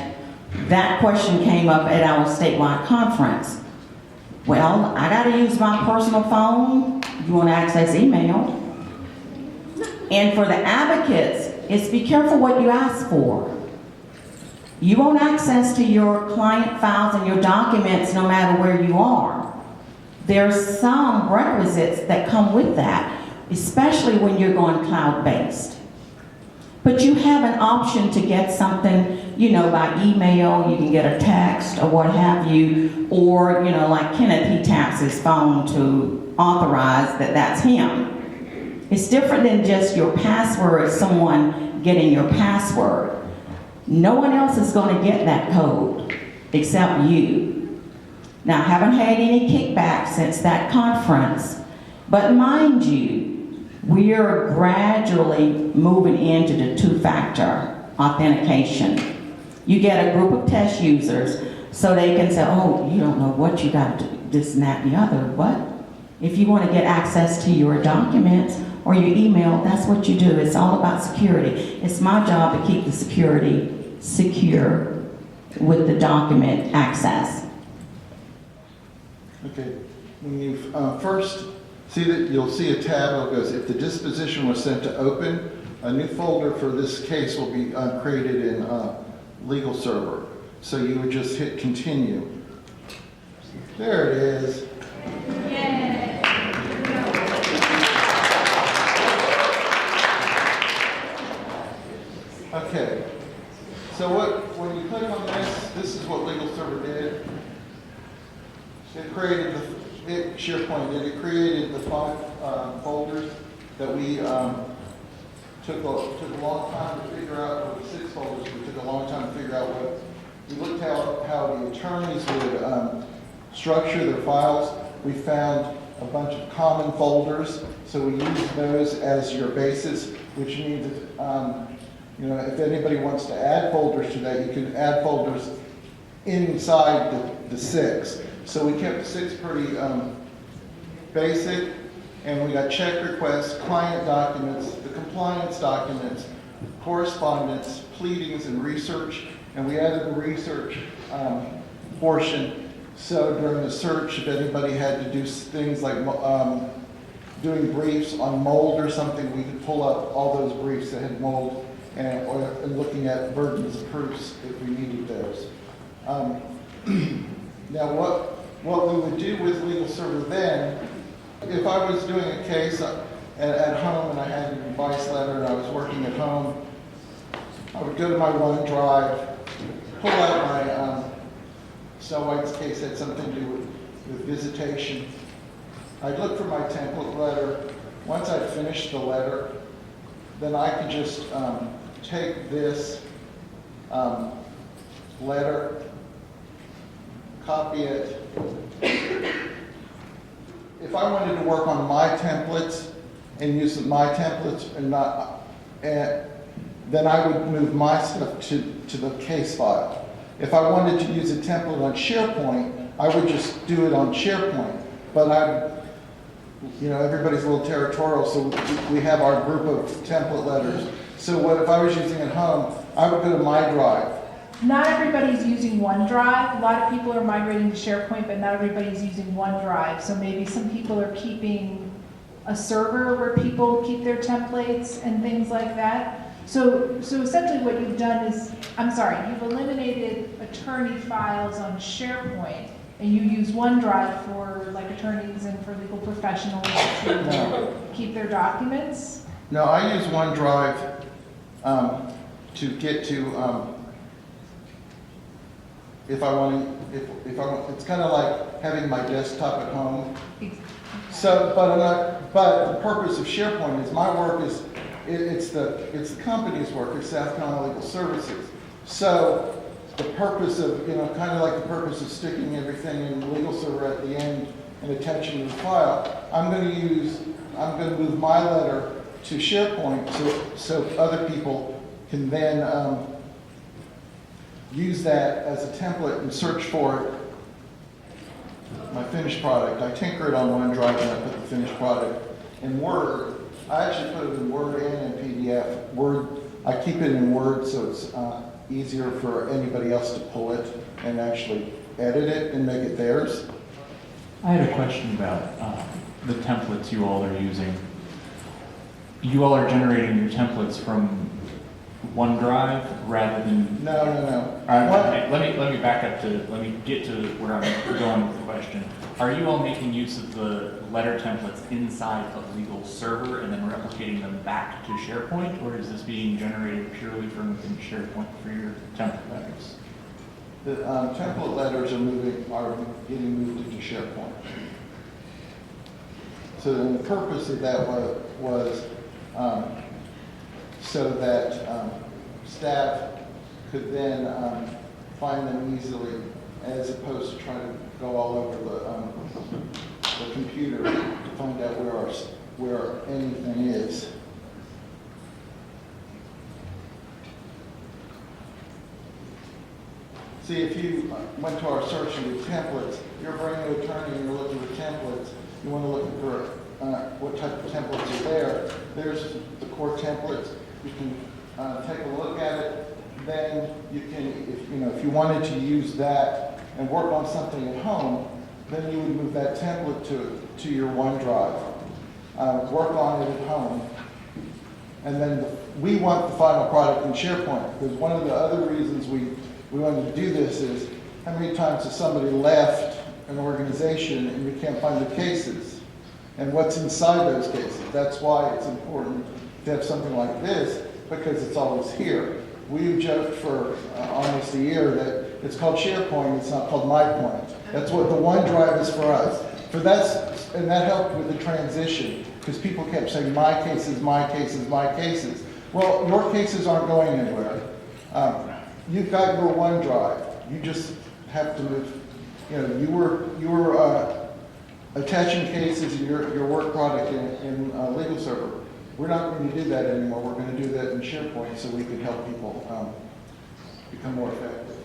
that question came up at our statewide conference. Well, I gotta use my personal phone. You wanna access email. And for the advocates, it's be careful what you ask for. You want access to your client files and your documents no matter where you are. There's some requisites that come with that, especially when you're going cloud-based. But you have an option to get something, you know, by email, you can get a text or what have you, or, you know, like Kenneth, he taps his phone to authorize that that's him. It's different than just your password, someone getting your password. No one else is going to get that code except you. Now, I haven't had any kickback since that conference, but mind you, we are gradually moving into the two-factor authentication. You get a group of test users so they can say, oh, you don't know what you got to do, this and that and the other. What? If you want to get access to your documents or your email, that's what you do. It's all about security. It's my job to keep the security secure with the document access. Okay, when you first see that, you'll see a tab that goes, if the disposition was sent to open, a new folder for this case will be created in Legal Server. So you would just hit continue. There it is. Okay, so when you click on this is what Legal Server did. It created SharePoint did. It created the 5 folders that we took a long time to figure out, or the 6 folders. We took a long time to figure out what. We looked at how the attorneys would structure their files. We found a bunch of common folders, so we used those as your basis, which means that, you know, if anybody wants to add folders to that, you can add folders inside the 6. So we kept the 6 pretty basic, and we got check requests, client documents, the compliance documents, correspondence, pleadings, and research. And we added the research portion. So during the search, if anybody had to do things like doing briefs on mold or something, we could pull up all those briefs that had mold and looking at burdens of proofs if we needed those. Now, what we would do with Legal Server then, if I was doing a case at home and I had an advice letter and I was working at home, I would go to my OneDrive, pull out my Snow White's case had something to do with visitation. I'd look for my template letter. Once I'd finished the letter, then I could just take this letter, copy it. If I wanted to work on my templates and use my templates and not, then I would move my stuff to the case file. If I wanted to use a template on SharePoint, I would just do it on SharePoint. But you know, everybody's a little territorial, so we have our group of template letters. So what if I was using at home, I would go to my drive. Not everybody's using OneDrive. A lot of people are migrating to SharePoint, but not everybody's using OneDrive. So maybe some people are keeping a server where people keep their templates and things like that. So essentially what you've done is, you've eliminated attorney files on SharePoint, and you use OneDrive for like attorneys and for legal professionals to keep their documents? No, I use OneDrive to get to if I want to, if I want, it's kind of like having my desktop at home. So, but I'm not, but the purpose of SharePoint is my work is, it's the company's work, it's South Carolina Legal Services. So the purpose of, kind of like the purpose of sticking everything in the legal server at the end and attaching the file, I'm going to move my letter to SharePoint so other people can then use that as a template and search for it. My finished product. I tinker it on OneDrive and I put the finished product in Word. I actually put it in Word and in PDF. Word, I keep it in Word so it's easier for anybody else to pull it and actually edit it and make it theirs. I had a question about the templates you all are using. You all are generating your templates from OneDrive rather than... No. Let me back up let me get to where I'm going with the question. Are you all making use of the letter templates inside of Legal Server and then replicating them back to SharePoint, or is this being generated purely from within SharePoint for your template letters? The template letters are getting moved into SharePoint. So then the purpose of that was so that staff could then find them easily, as opposed to trying to go all over the computer to find out where anything is. See, if you went to our search and did templates, you're a brand new attorney and you're looking for templates, you want to look for what type of templates are there. There's the core templates. You can take a look at it. Then you can, if you wanted to use that and work on something at home, then you would move that template to your OneDrive. Work on it at home. And then we want the final product in SharePoint, because one of the other reasons we wanted to do this is how many times has somebody left an organization and you can't find the cases and what's inside those cases. That's why it's important to have something like this, because it's always here. We've joked for almost a year that it's called SharePoint, it's not called MyPoint. That's what the OneDrive is for us. And that helped with the transition, because people kept saying, my cases, my cases, my cases. Well, your cases aren't going anywhere. You've got your OneDrive. You just have to move, you were attaching cases in your work product in Legal Server. We're not going to do that anymore. We're going to do that in SharePoint so we can help people become more effective.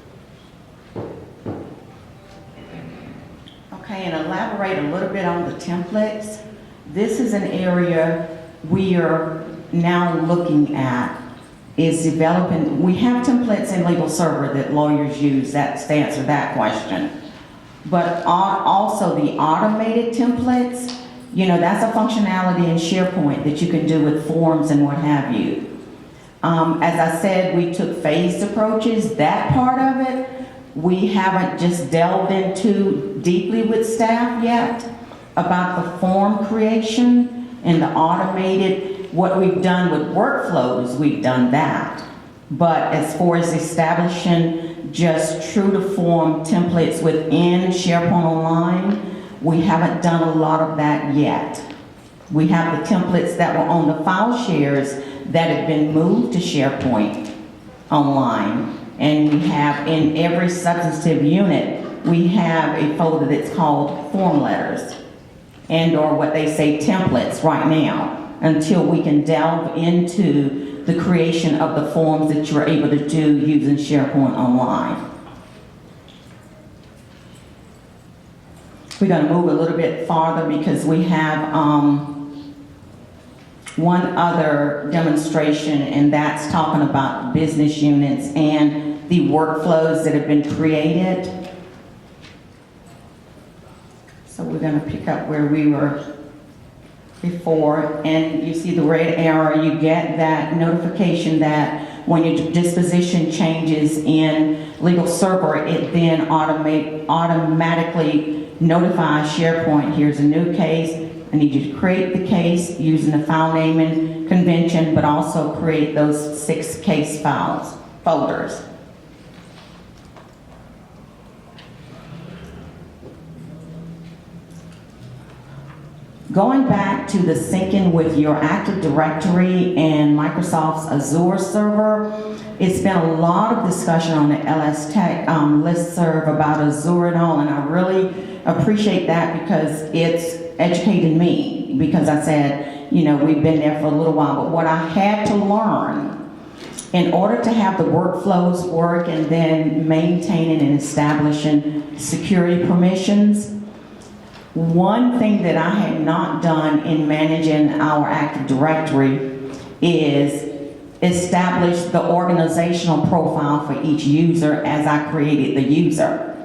Okay, and elaborate a little bit on the templates. This is an area we are now looking at, is developing. We have templates in Legal Server that lawyers use, that's to answer that question. But also the automated templates, that's a functionality in SharePoint that you can do with forms and what have you. As I said, we took phased approaches. That part of it, we haven't just delved into deeply with staff yet about the form creation and the automated, what we've done with workflows, we've done that. But as far as establishing just true to form templates within SharePoint Online, we haven't done a lot of that yet. We have the templates that were on the file shares that have been moved to SharePoint Online. And we have in every substantive unit, we have a folder that's called form letters and or what they say templates right now, until we can delve into the creation of the forms that you're able to do using SharePoint Online. We're going to move a little bit farther because we have one other demonstration, and that's talking about business units and the workflows that have been created. So we're going to pick up where we were before, and you see the red arrow, you get that notification that when your disposition changes in Legal Server, it then automatically notifies SharePoint, here's a new case. I need you to create the case using the file naming convention, but also create those 6 case folders. Going back to the syncing with your Active Directory and Microsoft's Azure server, it's been a lot of discussion on the LS Tech listserv about Azure and all, and I really appreciate that because it's educated me, because I said, you know, we've been there for a little while, but what I had to learn in order to have the workflows work and then maintaining and establishing security permissions, one thing that I had not done in managing our Active Directory is establish the organizational profile for each user as I created the user.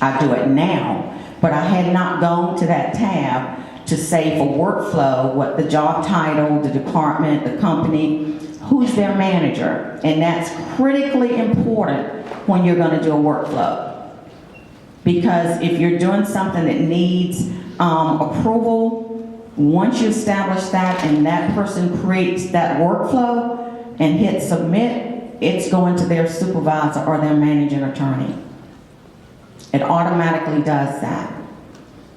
I do it now, but I had not gone to that tab to say for workflow what the job title, the department, the company, who's their manager. And that's critically important when you're going to do a workflow. Because if you're doing something that needs approval, once you establish that and that person creates that workflow and hit submit, it's going to their supervisor or their managing attorney. It automatically does that.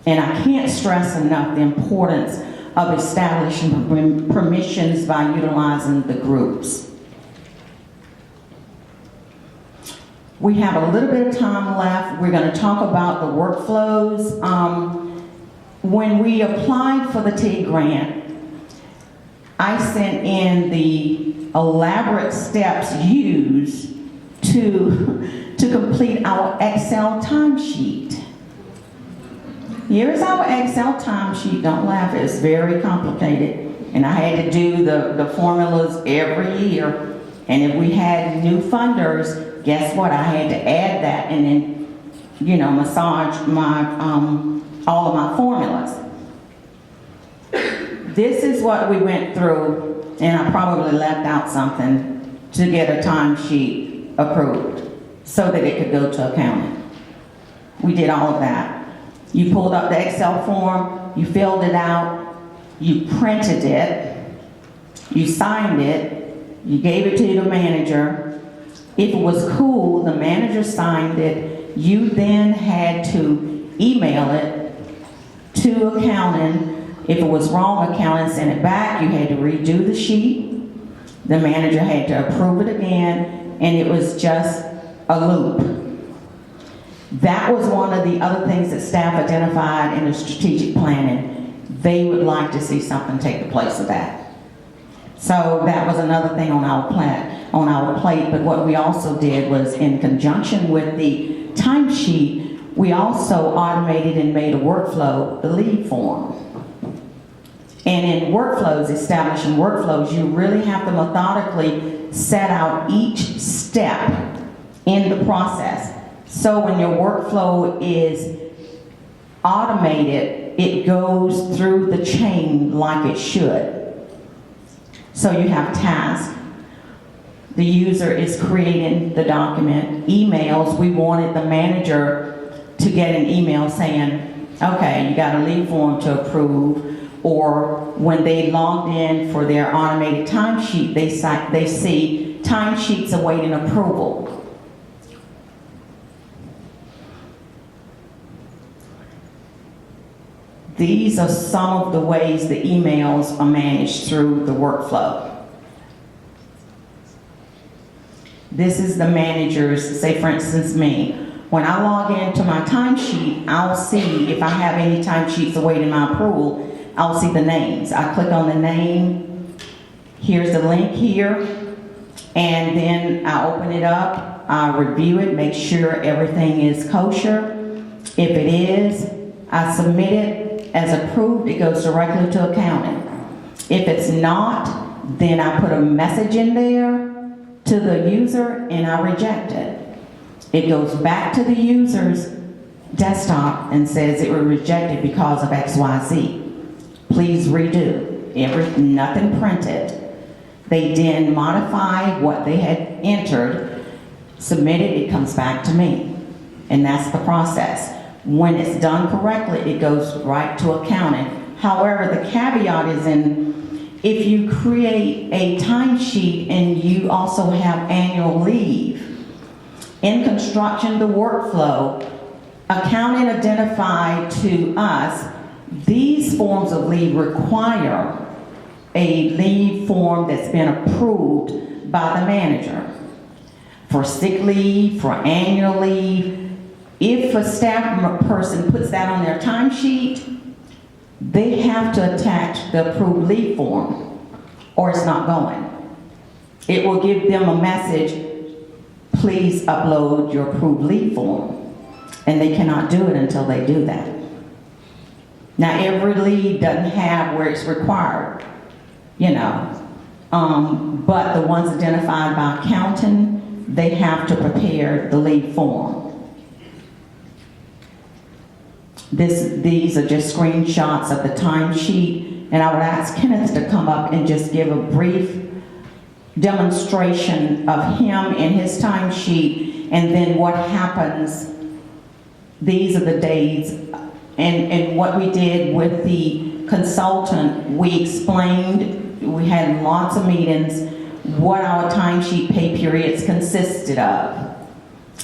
And I can't stress enough the importance of establishing permissions by utilizing the groups. We have a little bit of time left. We're going to talk about the workflows. When we applied for the TIG grant, I sent in the elaborate steps used to complete our Excel timesheet. Here's our Excel timesheet. Don't laugh, it's very complicated. And I had to do the formulas every year. And if we had new funders, guess what? I had to add that and then, you know, massage my all of my formulas. This is what we went through, and I probably left out something to get a timesheet approved so that it could go to accounting. We did all of that. You pulled up the Excel form, you filled it out, you printed it, you signed it, you gave it to the manager. If it was cool, the manager signed it, you then had to email it to accounting. If it was wrong, accounting sent it back, you had to redo the sheet. The manager had to approve it again, and it was just a loop. That was one of the other things that staff identified in the strategic planning. They would like to see something take the place of that. So that was another thing on our plate, but what we also did was in conjunction with the timesheet, we also automated and made a workflow, the lead form. And in workflows, establishing workflows, you really have to methodically set out each step in the process. So when your workflow is automated, it goes through the chain like it should. So you have tasks. The user is creating the document. Emails, we wanted the manager to get an email saying, okay, you got a lead form to approve, or when they logged in for their automated timesheet, they see timesheets awaiting approval. These are some of the ways the emails are managed through the workflow. This is the manager's, say for instance me. When I log into my timesheet, I'll see if I have any timesheets awaiting my approval, I'll see the names. I click on the name, here's the link here, and then I open it up, I review it, make sure everything is kosher. If it is, I submit it. As approved, it goes directly to accounting. If it's not, then I put a message in there to the user and I reject it. It goes back to the user's desktop and says it was rejected because of XYZ. Please redo. Nothing printed. They then modify what they had entered, submit it, it comes back to me. And that's the process. When it's done correctly, it goes right to accounting. However, the caveat is if you create a timesheet and you also have annual leave, in construction, the workflow, accounting identified to us These forms of leave require a leave form that's been approved by the manager. For sick leave, for annual leave, if a staff person puts that on their timesheet, they have to attach the approved leave form, or it's not going. It will give them a message, please upload your approved leave form. And they cannot do it until they do that. Now, every leave doesn't have where it's required, you know. But the ones identified by accounting, they have to prepare the leave form. These are just screenshots of the timesheet, and I would ask Kenneth to come up and just give a brief demonstration of him and his timesheet, and then what happens. These are the days, and what we did with the consultant, we explained, we had lots of meetings, what our timesheet pay periods consisted of.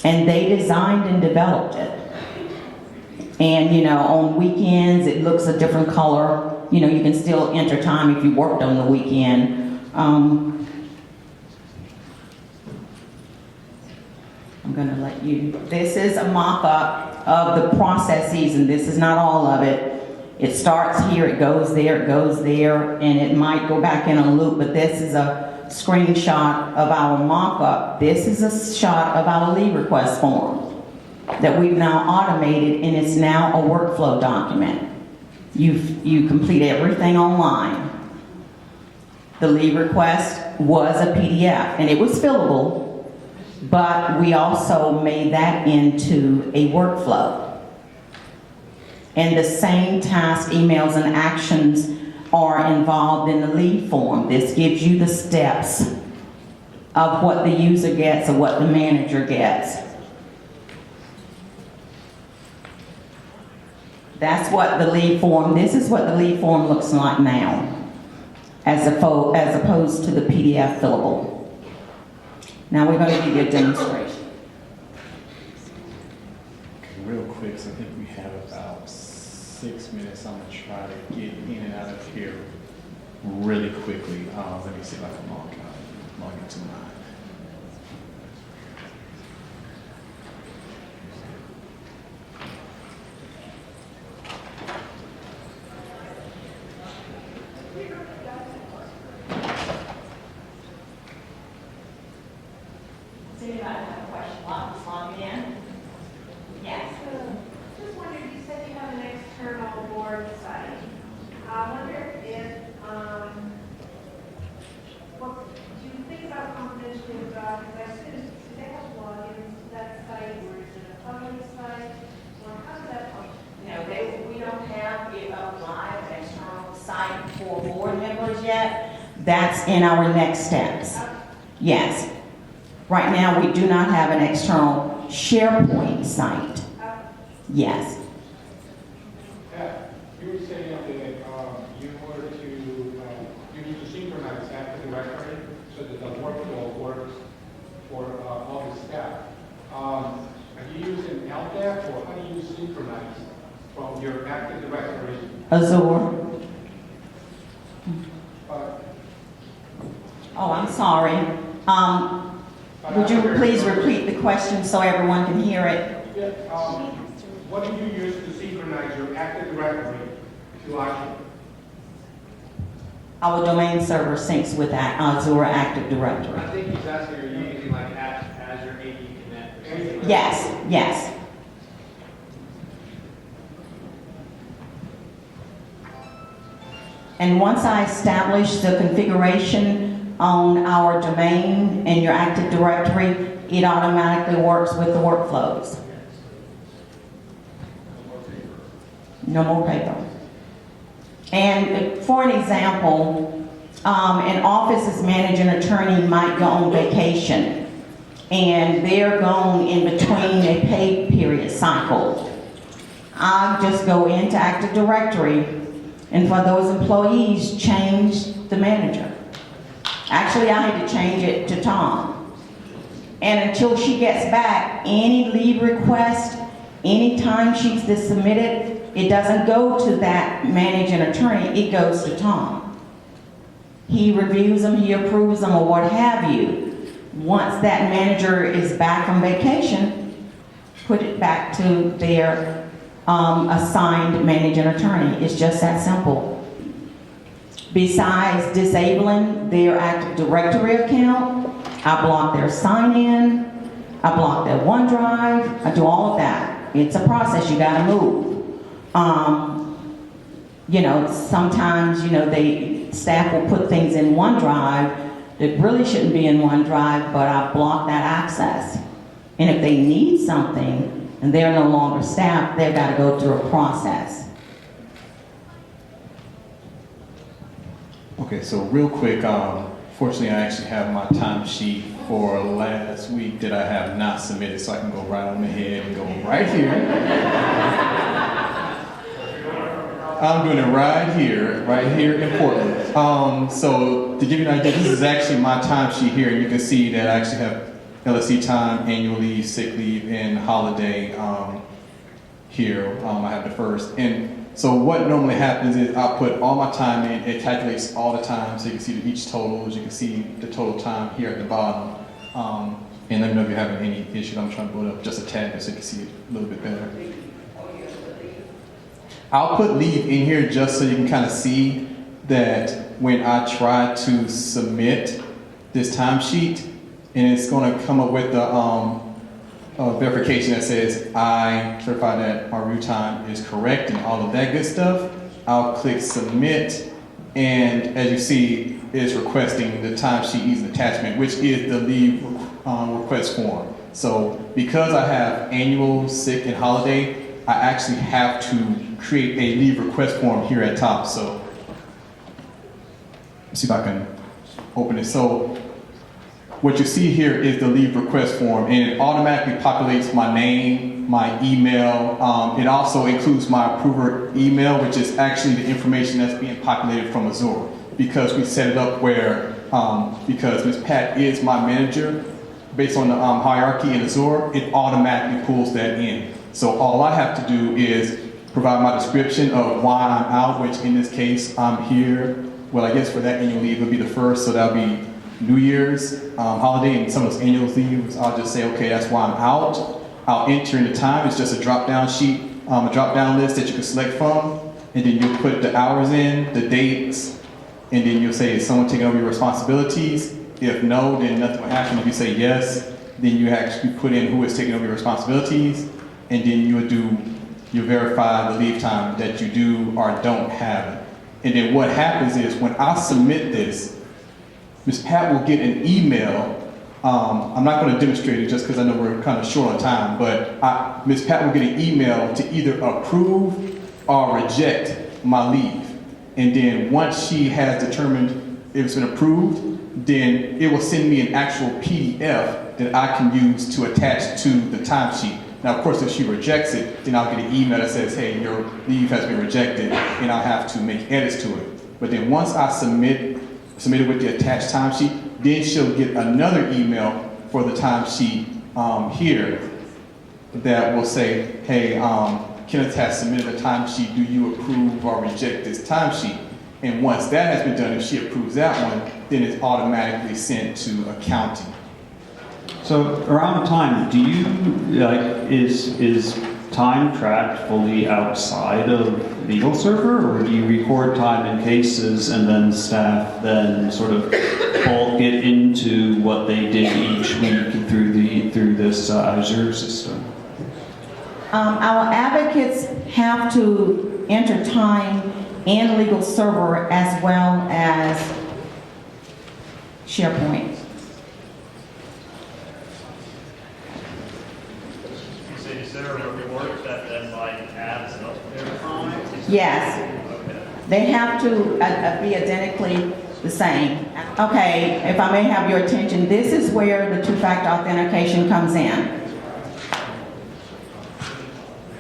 And they designed and developed it. And, you know, on weekends, it looks a different color. You know, you can still enter time if you worked on the weekend. I'm gonna let you, this is a mock-up of the processes, and this is not all of it. It starts here, it goes there, and it might go back in a loop, but this is a screenshot of our mock-up. This is a shot of our leave request form that we've now automated, and it's now a workflow document. You complete everything online. The leave request was a PDF, and it was fillable, but we also made that into a workflow. And the same task, emails, and actions are involved in the leave form. This gives you the steps of what the user gets or what the manager gets. That's what the leave form, this is what the leave form looks like now, as opposed to the PDF fillable. Now we're going to give you a demonstration. Real quick, so I think we have about 6 minutes. I'm going to try to get in and out of here really quickly. Let me see if I can log into mine. Does anybody have a question while I'm logging in? Yes. Just wondered, you said you have an external board site. I wonder if, what, do you think about confidentiality of documents? Do they have logins to that site, or is it a public site? Or how does that function? No, we don't have a live external site for board members yet. That's in our next steps. Yes. Right now, we do not have an external SharePoint site. Yes. You were saying that you need to synchronize Active Directory so that the workflow works for all the staff. Are you using LDAP, or how do you synchronize from your Active Directory? Azure. Oh, I'm sorry. Would you please repeat the question so everyone can hear it? Yeah, what do you use to synchronize your Active Directory to Azure? Our domain server syncs with Azure Active Directory. I think he's asking, are you using like Azure AD Connect or something like Yes, yes. And once I establish the configuration on our domain and your Active Directory, it automatically works with the workflows. No more paper. And for an example, an office's managing attorney might go on vacation, and they're gone in between a pay period cycle. I just go into Active Directory, and for those employees, change the manager. Actually, I had to change it to Tom. And until she gets back, any leave request, any timesheets that's submitted, it doesn't go to that managing attorney, it goes to Tom. He reviews them, he approves them, or what have you. Once that manager is back from vacation, put it back to their assigned managing attorney. It's just that simple. Besides disabling their Active Directory account, I block their sign-in, I block their OneDrive, I do all of that. It's a process, you gotta move. You know, sometimes, you know, staff will put things in OneDrive that really shouldn't be in OneDrive, but I block that access. And if they need something and they're no longer staff, they've gotta go through a process. Okay, so real quick, fortunately I actually have my timesheet for last week that I have not submitted, so I can go right on ahead and go right here. I'm doing it right here in Portland. So to give you an idea, this is actually my timesheet here, and you can see that I actually have LSC time, annual leave, sick leave, and holiday here. I have the first. And so what normally happens is I'll put all my time in, it calculates all the time, so you can see each totals, you can see the total time here at the bottom. And let me know if you're having any issues. I'm trying to blow it up just a tad so you can see it a little bit better. I'll put leave in here just so you can kind of see that when I try to submit this timesheet, and it's going to come up with the verification that says I certify that my review time is correct and all of that good stuff. I'll click submit, and as you see, it's requesting the timesheet using attachment, which is the leave request form. So because I have annual, sick, and holiday, I actually have to create a leave request form here at top. So let's see if I can open it. So what you see here is the leave request form, and it automatically populates my name, my email. It also includes my approver email, which is actually the information that's being populated from Azure, because we set it up where, because Ms. Pat is my manager, based on the hierarchy in Azure, it automatically pulls that in. So all I have to do is provide my description of why I'm out, which in this case, I'm here. Well, I guess for that annual leave, it'll be the first, so that'll be New Year's holiday, and some of those annual leaves, I'll just say, okay, that's why I'm out. I'll enter in the time. It's just a drop-down sheet, a drop-down list that you can select from, and then you'll put the hours in, the dates, and then you'll say, is someone taking over your responsibilities? If no, then nothing will happen. If you say yes, then you actually put in who is taking over your responsibilities, and then you verify the leave time that you do or don't have. And then what happens is when I submit this, Ms. Pat will get an email. I'm not going to demonstrate it just because I know we're kind of short on time, but Ms. Pat will get an email to either approve or reject my leave. And then once she has determined if it's been approved, then it will send me an actual PDF that I can use to attach to the timesheet. Now, of course, if she rejects it, then I'll get an email that says, hey, your leave has been rejected, and I'll have to make edits to it. But then once I submit it with the attached timesheet, then she'll get another email for the timesheet here that will say, hey, Kenneth has submitted a timesheet. Do you approve or reject this timesheet? And once that has been done, if she approves that one, then it's automatically sent to accounting. So around time, do you, is time tracked fully outside of legal server, or do you record time in cases and then staff then sort of bulk it into what they did each week through this Azure system? Our advocates have to enter time in legal server as well as SharePoint. Is there a report that then adds up their time? Yes. They have to be identically the same. Okay, if I may have your attention, this is where the two-factor authentication comes in.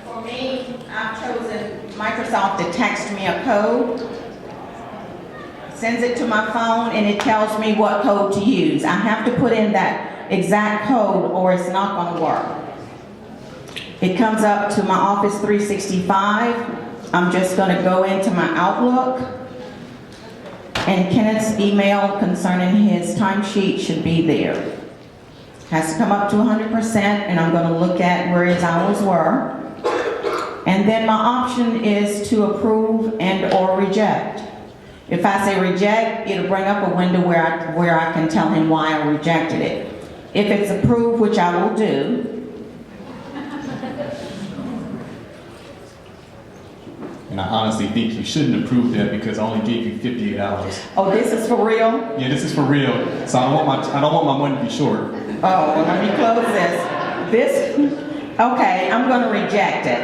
For me, I've chosen Microsoft to text me a code, sends it to my phone, and it tells me what code to use. I have to put in that exact code or it's not going to work. It comes up to my Office 365. I'm just gonna go into my Outlook, and Kenneth's email concerning his timesheet should be there. Has to come up to 100%, and I'm gonna look at where his hours were. And then my option is to approve and/or reject. If I say reject, it'll bring up a window where I can tell him why I rejected it. If it's approved, which I will do, And I honestly think you shouldn't approve that because I only gave you 58 hours. oh, this is for real? Yeah, this is for real. So I don't want my money to be short. Oh, well, let me close this. Okay, I'm gonna reject it.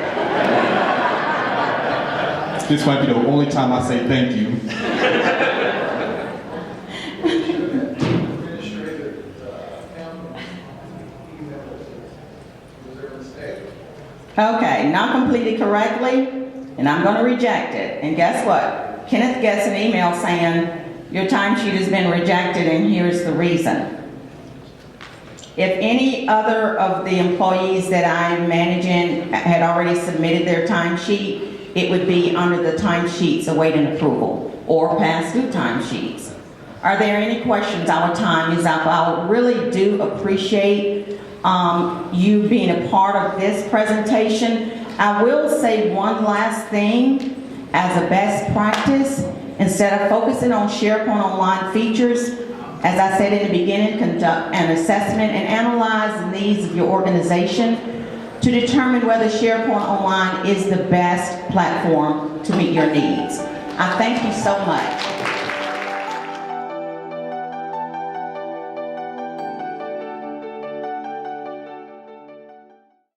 This might be the only time I say thank you. Okay, not completed correctly, and I'm gonna reject it. And guess what? Kenneth gets an email saying, your timesheet has been rejected and here's the reason. If any other of the employees that I'm managing had already submitted their timesheet, it would be under the timesheets awaiting approval or past due timesheets. Are there any questions? Our time is up. I really do appreciate you being a part of this presentation. I will say one last thing as a best practice. Instead of focusing on SharePoint Online features, as I said in the beginning, conduct an assessment and analyze the needs of your organization to determine whether SharePoint Online is the best platform to meet your needs. I thank you so much.